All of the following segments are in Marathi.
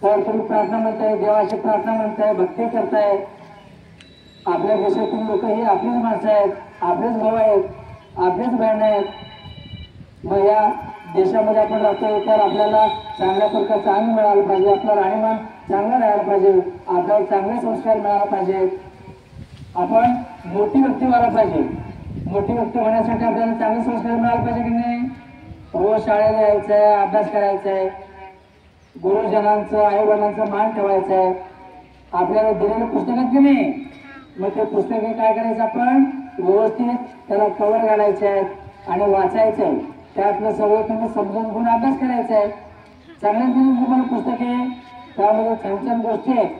तर तुम्ही प्रार्थना म्हणताय, देवाची प्रार्थना म्हणताय, भक्ती करताय. आपल्या देशातील लोक ही आपलीच माणसं आहेत, आपलेच भाऊ आहेत, आपलेच बहीण आहेत. मग या देशामध्ये आपण राहतोय तर आपल्याला चांगल्या प्रकारचं अन्न मिळालं पाहिजे, आपलं राहणीमान चांगलं राहायला पाहिजे, आपल्याला चांगले संस्कार मिळायला पाहिजेत. आपण मोठी व्यक्ती व्हायला पाहिजे. मोठी व्यक्ती होण्यासाठी आपल्याला चांगले संस्कार मिळायला पाहिजे की नाही. रोज शाळेला यायचं आहे, अभ्यास करायचा आहे, गुरुजनांचं आई वडिलांचं मान ठेवायचं आहे. आपल्याला दिलेलं पुस्तक की नाही, मग ते पुस्तक काय करायचं, आपण व्यवस्थित त्याला कवर घालायचे आहेत आणि वाचायचं आहे. त्यातलं सगळं तुम्ही समजून घेऊन अभ्यास करायचा आहे. चांगल्या तुम्हाला पुस्तक आहे, त्यामध्ये छान छान गोष्टी आहेत.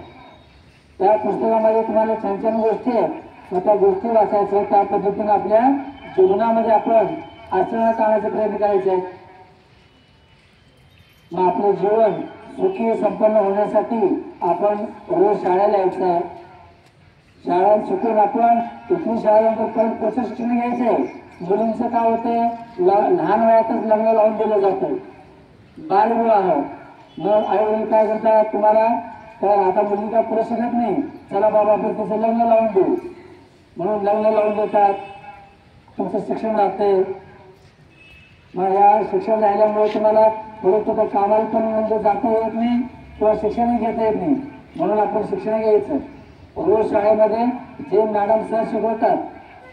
त्या पुस्तकामध्ये तुम्हाला छान छान गोष्टी आहेत. मग त्या गोष्टी वाचायच्या, त्या पद्धतीने आपल्या जीवनामध्ये आपण आचरणात आणण्याचा प्रयत्न करायचे आहे. मग आपलं जीवन सुखी संपन्न होण्यासाठी आपण रोज शाळेला यायचं आहे. शाळा शिकून आपण इथून शाळेनंतर पुढचं शिक्षण घ्यायचं आहे. मुलींचं काय होतंय, लहान वयातच लग्न लावून दिलं जातं, बालविवाह. मग आई वडील काय करतात, तुम्हाला तर आता मुली काय पुढे शिकत नाही, चला बाबा आपण त्याचं लग्न लावून देऊ म्हणून लग्न लावून देतात. तुमचं शिक्षण लागते. मग या शिक्षण राहिल्यामुळे तुम्हाला पुढे कुठं कामाला पण म्हणजे जाता येत नाही किंवा शिक्षणही घेता येत नाही. म्हणून आपण शिक्षण घ्यायचं. रोज शाळेमध्ये जे मॅडम सर शिकवतात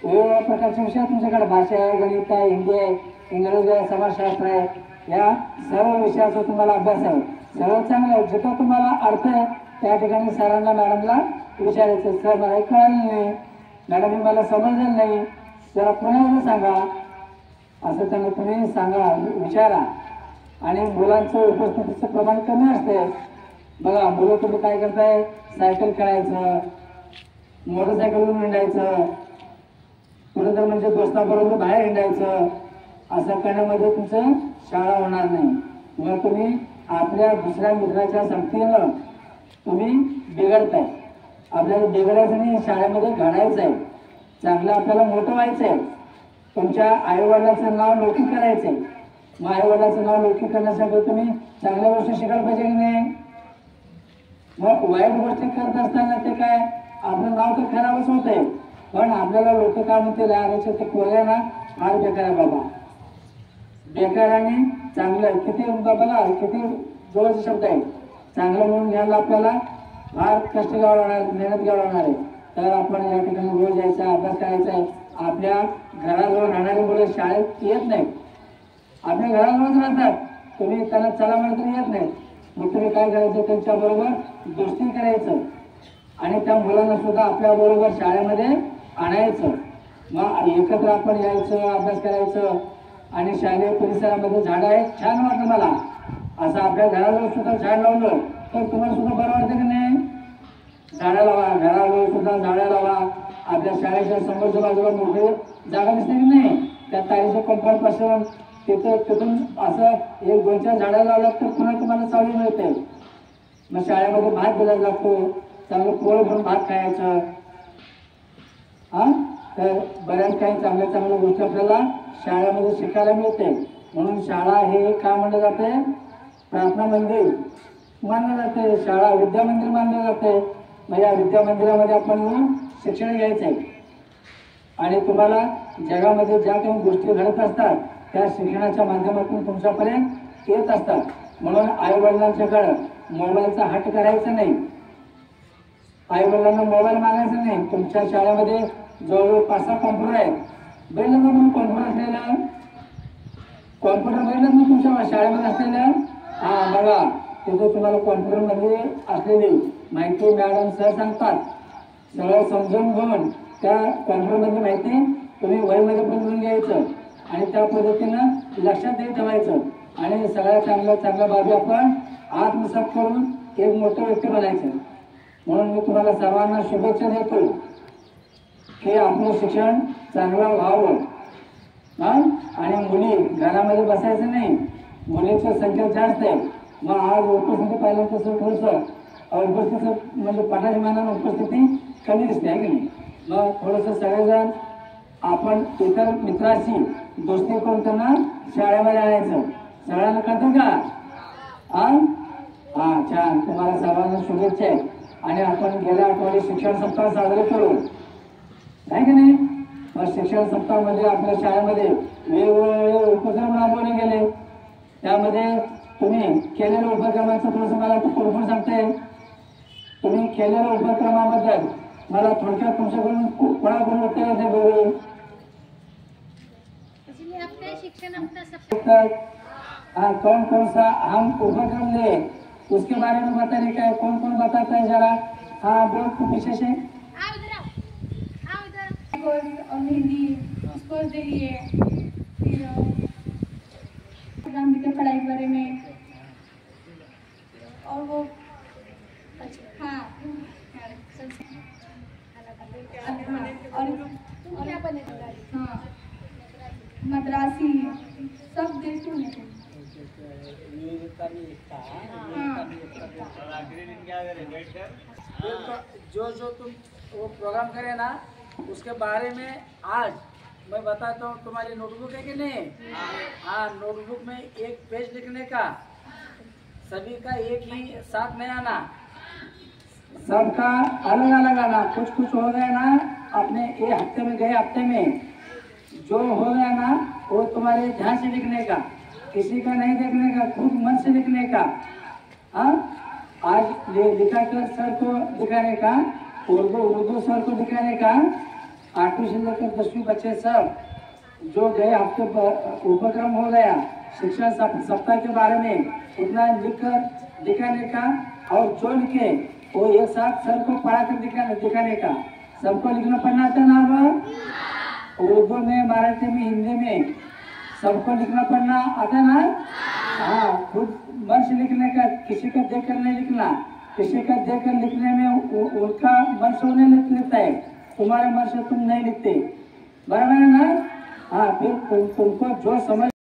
वेगवेगळ्या प्रकारचे विषय तुमच्याकडे, भाषा आहे, गणित आहे, हिंदी आहे, इंग्रजी आहे, समाजशास्त्र आहे, या सर्व विषयाचा तुम्हाला अभ्यास आहे. सर्व चांगलं आहे. जिथं तुम्हाला अर्थ आहे त्या ठिकाणी सरांना मॅडमला विचारायचं, सर मला कळलं नाही, मॅडम मला समजलं नाही, जरा पुन्हा सांगा, असं त्यांना तुम्ही सांगा, विचारा. आणि मुलांचं उपस्थितीचं प्रमाण कमी असते. बघा मुलं तुम्ही काय करताय, सायकल खेळायचं, मोटरसायकलवरून हिंडायचं, कुठं तर म्हणजे दोस्ताबरोबर बाहेर हिंडायचं, असं करण्यामध्ये तुमचं शाळा होणार नाही. मग तुम्ही आपल्या दुसऱ्या मित्राच्या संगतीनं तुम्ही बिघडताय. आपल्याला बिघडायचं नाही, शाळेमध्ये घडायचं आहे, चांगलं आपल्याला मोठं व्हायचं आहे. तुमच्या आईवडिलाचं नाव लौकिक करायचं आहे. मग आईवडिलाचं नाव लौकिक करण्यासाठी तुम्ही चांगल्या गोष्टी शिकायला पाहिजे की नाही. मग वाईट गोष्टी करत असताना ते काय आपलं नाव तर खराबच होतंय, पण आपल्याला लोक काय म्हणतील, अरे ते कोल्हे ना फार बेकार आहे बाबा. बेकार आणि चांगलं किती बघा, किती जवळचे शब्द आहे. चांगलं म्हणून घ्यायला आपल्याला फार कष्ट घ्यावं लागणार, मेहनत घ्यावं लागणार आहे. तर आपण या ठिकाणी रोज जायचा, अभ्यास करायचा आहे. आपल्या घराजवळ राहणारी मुलं शाळेत येत नाही, आपल्या घराजवळच राहतात, तुम्ही त्यांना चला म्हणत तरी येत नाही. मग तुम्ही काय करायचं, त्यांच्याबरोबर दोस्ती करायचं आणि त्या मुलांना सुद्धा आपल्या बरोबर शाळेमध्ये आणायचं. मग एकत्र आपण यायचं, अभ्यास करायचं. आणि शालेय परिसरामध्ये झाडं आहेत, छान वाटलं मला. असं आपल्या घराजवळ सुद्धा झाड लावलं तर तुम्हाला सुद्धा बरं वाटतं की नाही. झाडं लावा, घराजवळ सुद्धा झाडं लावा. आपल्या शाळेच्या समोरच्या बाजूला मोठी जागा दिसते की नाही, त्या तारीच्या कंपाऊंड पासून तिथून असं एक दोन चार झाडं लावलं तर पुन्हा तुम्हाला चालू मिळते. मग शाळेमध्ये भात दिला जातो, चांगलं पोळ भरून भात खायचं. हा तर बऱ्याच काही चांगल्या चांगल्या गोष्टी आपल्याला शाळेमध्ये शिकायला मिळते. म्हणून शाळा हे काय म्हणलं जाते, प्रार्थना मंदिर मानलं जाते, शाळा विद्या मंदिर मानलं जाते. मग या विद्या मंदिरामध्ये आपण शिक्षण घ्यायचं आहे. आणि तुम्हाला जगामध्ये ज्या काही गोष्टी घडत असतात त्या शिक्षणाच्या माध्यमातून तुमच्यापर्यंत येत असतात. म्हणून आई वडिलांच्याकडे मोबाईलचा हट्ट करायचा नाही, आई वडिलांना मोबाईल मागायचा नाही. तुमच्या शाळेमध्ये जवळजवळ 5-6 कॉम्प्युटर आहेत, बैल म्हणून कॉम्प्युटर असलेला, कॉम्प्युटर बैल ना तुमच्या शाळेमध्ये असलेल्या. हा बघा तिथे तुम्हाला कॉम्प्युटरमध्ये असलेली माहिती मॅडम सर सांगतात. सगळं समजून घेऊन त्या कॉम्प्युटरमधली माहिती तुम्ही वहीमध्ये पण लिहून घ्यायचं आणि त्या पद्धतीनं लक्षात ठेवायचं. आणि सगळ्या चांगल्या चांगल्या बाबी आपण आत्मसात करून एक मोठं व्यक्ती बनायचं. म्हणून मी तुम्हाला सर्वांना शुभेच्छा देतो की आपलं शिक्षण चांगलं व्हावं. आणि मुली घरामध्ये बसायचं नाही, मुलींची संख्या जास्त आहे. मग आज उपस्थिती पाहिलं तसं थोडंसं उपस्थिती म्हणजे पटाच्या मानानं उपस्थिती कमी दिसते आहे की नाही. मग थोडंसं सगळेजण आपण इतर मित्राशी दोस्ती करून त्यांना शाळेमध्ये आणायचं. सगळ्यांना कळतं का? हा छान, तुम्हाला सर्वांना शुभेच्छा आहेत. आणि आपण गेल्या आठवड्यात शिक्षण सप्ताह साजरे करू, नाही की नाही? मग शिक्षण सप्ताहामध्ये आपल्या शाळेमध्ये वेगवेगळे उपक्रम राबवले गेले. त्यामध्ये तुम्ही केलेल्या उपक्रमाचं थोडंसं मला थोडं सांगते. तुम्ही केलेल्या उपक्रमाबद्दल मला थोडक्यात तुमच्याकडून कोणाकडून उत्तर देऊ? हाँ, कौन कौन सा हम उपक्रम ले उसके बारे में बताने का है? कौन कौन बताता है जरा? हाँ बोल तू पीछे से. और मेहंदी उसको दे लिए, फिर गांधी के पढ़ाई के बारे में, और वो हाँ और क्या बने? हाँ मद्रासी सब देश में जो जो तुम वो प्रोग्राम करे ना उसके बारे में आज मैं बताता हूँ. तुम्हारी नोटबुक है कि नहीं? हाँ, नोटबुक में एक पेज लिखने का, सभी का एक ही साथ नहीं आना, सबका अलग अलग आना. कुछ कुछ हो गया ना अपने ये हफ्ते में गए हफ्ते में जो हो गया ना वो तुम्हारे ध्यान से लिखने का, किसी का नहीं देखने का, खुद मन से लिखने का. हाँ, आज लिखा कर सर को दिखाने का, उर्दू सर को दिखाने का. 8वीं से लेकर 10वीं बच्चे सब जो गए हफ्ते उपक्रम हो गया शिक्षण सप्ताह के बारे में उतना लिखकर दिखाने का, और जो लिखे वो एक साथ सर को पढ़ा कर दिखाने का. सबको लिखना पढ़ना आता ना? अब उर्दू में, मराठी में, हिंदी में सबको लिखना पढ़ना आता ना? हाँ, खुद मन से लिखने का, किसी का देख कर नहीं लिखना. किसी का देख कर लिखने में उनका मन से उन्हें लिखता है, तुम्हारे मन से तुम नहीं लिखते. बराबर है ना? हाँ, फिर तुमको जो समझ